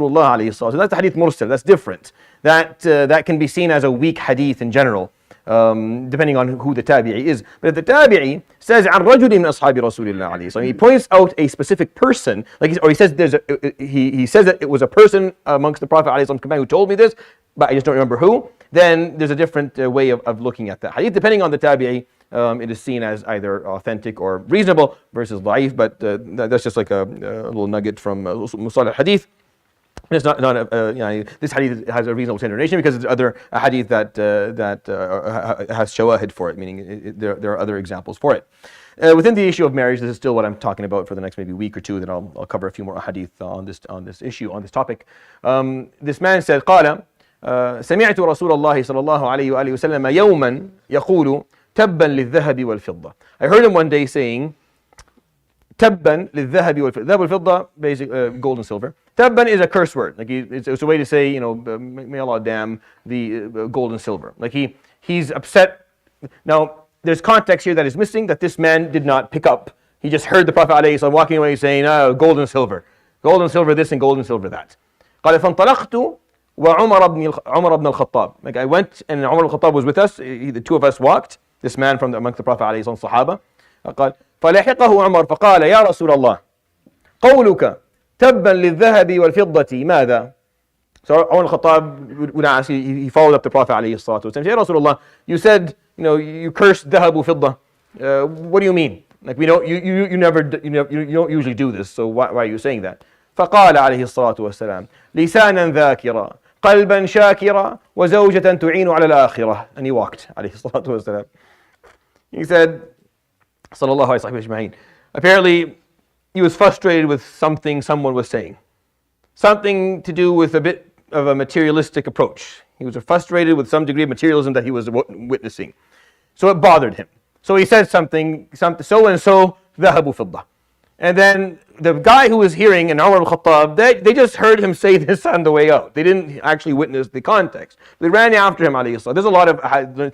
Rasulullah alayhi salatu. That's the hadith mursal, that's different. That can be seen as a weak hadith in general, depending on who the tabi'i is. But if the tabi'i says عن رجل من أصحاب رسول الله عليه, so he points out a specific person, or he says he says that it was a person amongst the Prophet alayhi companion who told me this, but I just don't remember who. Then there's a different way of looking at that hadith. Depending on the tabi'i, it is seen as either authentic or reasonable versus da'if, but that's just like a little nugget from Musalah hadith. It's not this hadith has a reasonable standard narration because there's other hadith that has shawahid for it, meaning there are other examples for it. Within the issue of marriage, this is still what I'm talking about for the next maybe week or two. Then I'll cover a few more hadith on this issue, on this topic. This man said, قال سمعت رسول الله صلى الله عليه وآله وسلم يوما يقول تبا للذهب والفضة. I heard him one day saying تبا للذهب والفضة. الذهب والفضة, basic gold and silver. Tabban is a curse word. Like it's a way to say, may Allah damn the gold and silver. Like he's upset. Now there's context here that is missing, that this man did not pick up. He just heard the Prophet ﷺ walking away saying, gold and silver this and gold and silver that. قال فانطلقت وعمر بن الخطاب. Like I went and Umar al-Khattab was with us. The two of us walked. This man from amongst the Prophet ﷺ Sahaba. قال فلحقه عمر فقال يا رسول الله قولك تبا للذهب والفضة ماذا. So Umar al-Khattab would ask, he followed up the Prophet ﷺ. Ya Rasulullah, you said, you cursed ذهب وفضة. What do you mean? Like we don't, you don't usually do this. So why are you saying that? فقال عليه الصلاة والسلام لسانا ذاكرا قلبا شاكرا وزوجة تعين على الآخرة. And he walked عليه الصلاة والسلام. He said, صلى الله عليه وسلم, apparently he was frustrated with something someone was saying. Something to do with a bit of a materialistic approach. He was frustrated with some degree of materialism that he was witnessing. So it bothered him. So he said something so and so, ذهب وفضة. And then the guy who was hearing, and Umar al-Khattab, they just heard him say this on the way out. They didn't actually witness the context. They ran after him, alayhi salam. There's a lot of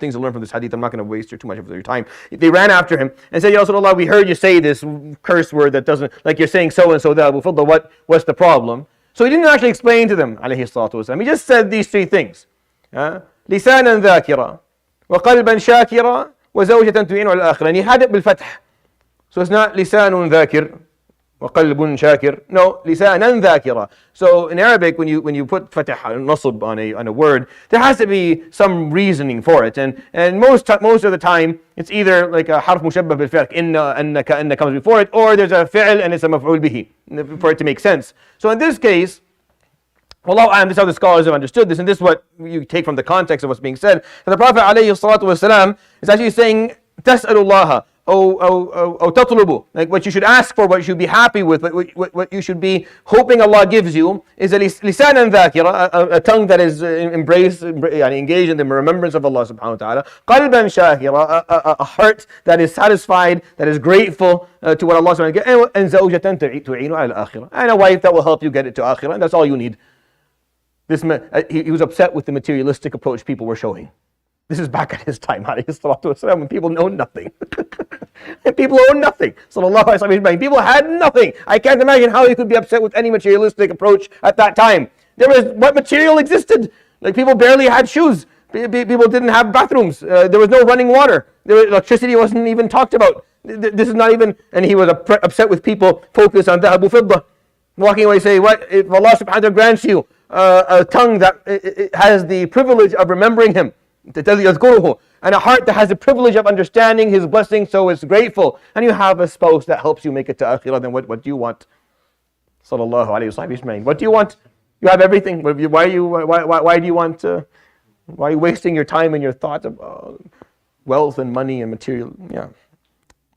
things to learn from this hadith. I'm not going to waste too much of your time. They ran after him and said, Ya Rasulullah, we heard you say this curse word that doesn't, like you're saying so and so, what's the problem? So he didn't actually explain to them, alayhi salatu wasalam. He just said these three things. لسانا ذاكرا وقلبا شاكرا وزوجة تعين على الآخرة. And he had it بالفتح. So it's not لسان ذاكر وقلب شاكر. No, لسانا ذاكرا. So in Arabic, when you put fatah nasb on a word, there has to be some reasoning for it. And most of the time, it's either like a harf mushabbah bil fi'l, inna, anna comes before it, or there's a fi'l and it's a maf'ul bihi for it to make sense. So in this case, Wallahu a'lam, this is how the scholars have understood this, and this is what you take from the context of what's being said. And the Prophet ﷺ is actually saying, Tas'alullaha, أو تطلبوا, like what you should ask for, what you should be happy with, what you should be hoping Allah gives you, is a lisanan dhakira, a tongue that is engaged in the remembrance of Allah subhanahu wa ta'ala, qalban shakira, a heart that is satisfied, that is grateful to what Allah subhanahu wa ta'ala, and zawjatan tu'inu ala al-akhirah, and a wife that will help you get it to akhirah, and that's all you need. He was upset with the materialistic approach people were showing. This is back at his time, when people know nothing. People own nothing. People had nothing. I can't imagine how he could be upset with any materialistic approach at that time. What material existed? Like people barely had shoes. People didn't have bathrooms. There was no running water. Electricity wasn't even talked about. This is not even, and he was upset with people focused on ذهب وفضة. Walking away say, what if Allah subhanahu wa ta'ala grants you a tongue that has the privilege of remembering Him, and a heart that has the privilege of understanding His blessing, so it's grateful, and you have a spouse that helps you make it to akhirah, then what do you want? Sallallahu alayhi wa sallam. What do you want? You have everything. Why do you want? Why are you wasting your time and your thoughts of wealth and money and material? Yeah,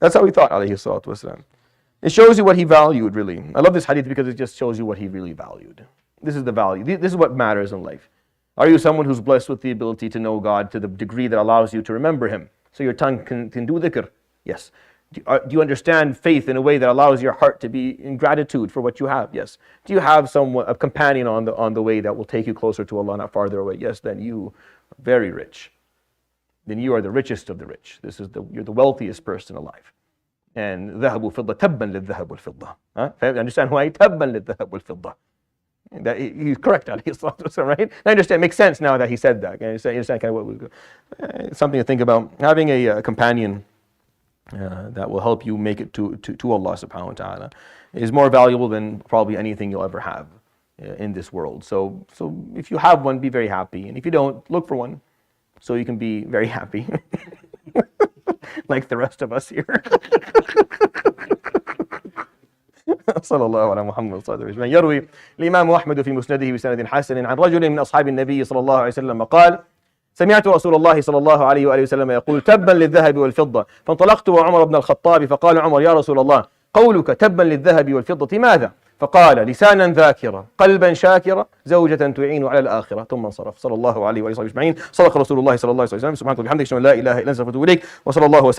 that's how he thought, alayhi salatu wasalam. It shows you what he valued, really. I love this hadith because it just shows you what he really valued. This is the value. This is what matters in life. Are you someone who's blessed with the ability to know God to the degree that allows you to remember Him? So your tongue can do dhikr? Yes. Do you understand faith in a way that allows your heart to be in gratitude for what you have? Yes. Do you have a companion on the way that will take you closer to Allah, not farther away? Yes. Then you are very rich. Then you are the richest of the rich. You're the wealthiest person alive. And ذهب وفضة تبا للذهب والفضة. Understand why? تبا للذهب والفضة. That he's correct, عليه الصلاة والسلام, right? I understand. It makes sense now that he said that. You understand kind of what something to think about. Having a companion that will help you make it to Allah subhanahu wa ta'ala is more valuable than probably anything you'll ever have in this world. So if you have one, be very happy. And if you don't, look for one so you can be very happy. Like the rest of us here. صلى الله على محمد صلى الله عليه وسلم. يروي الإمام أحمد في مسنده بسند حسن عن رجل من أصحاب النبي صلى الله عليه وسلم قال: سمعت رسول الله صلى الله عليه وآله وسلم يقول: تبا للذهب والفضة. فانطلقت وعمر بن الخطاب فقال عمر: يا رسول الله، قولك تبا للذهب والفضة ماذا؟ فقال: لسانا ذاكرا، قلبا شاكرا، زوجة تعين على الآخرة. ثم انصرف. صلى الله عليه وآله وسلم أجمعين. صدق رسول الله صلى الله عليه وسلم. سبحانك وبحمدك، أشهد أن لا إله إلا أنت، أستغفرك وأتوب إليك. وصلى الله وسلم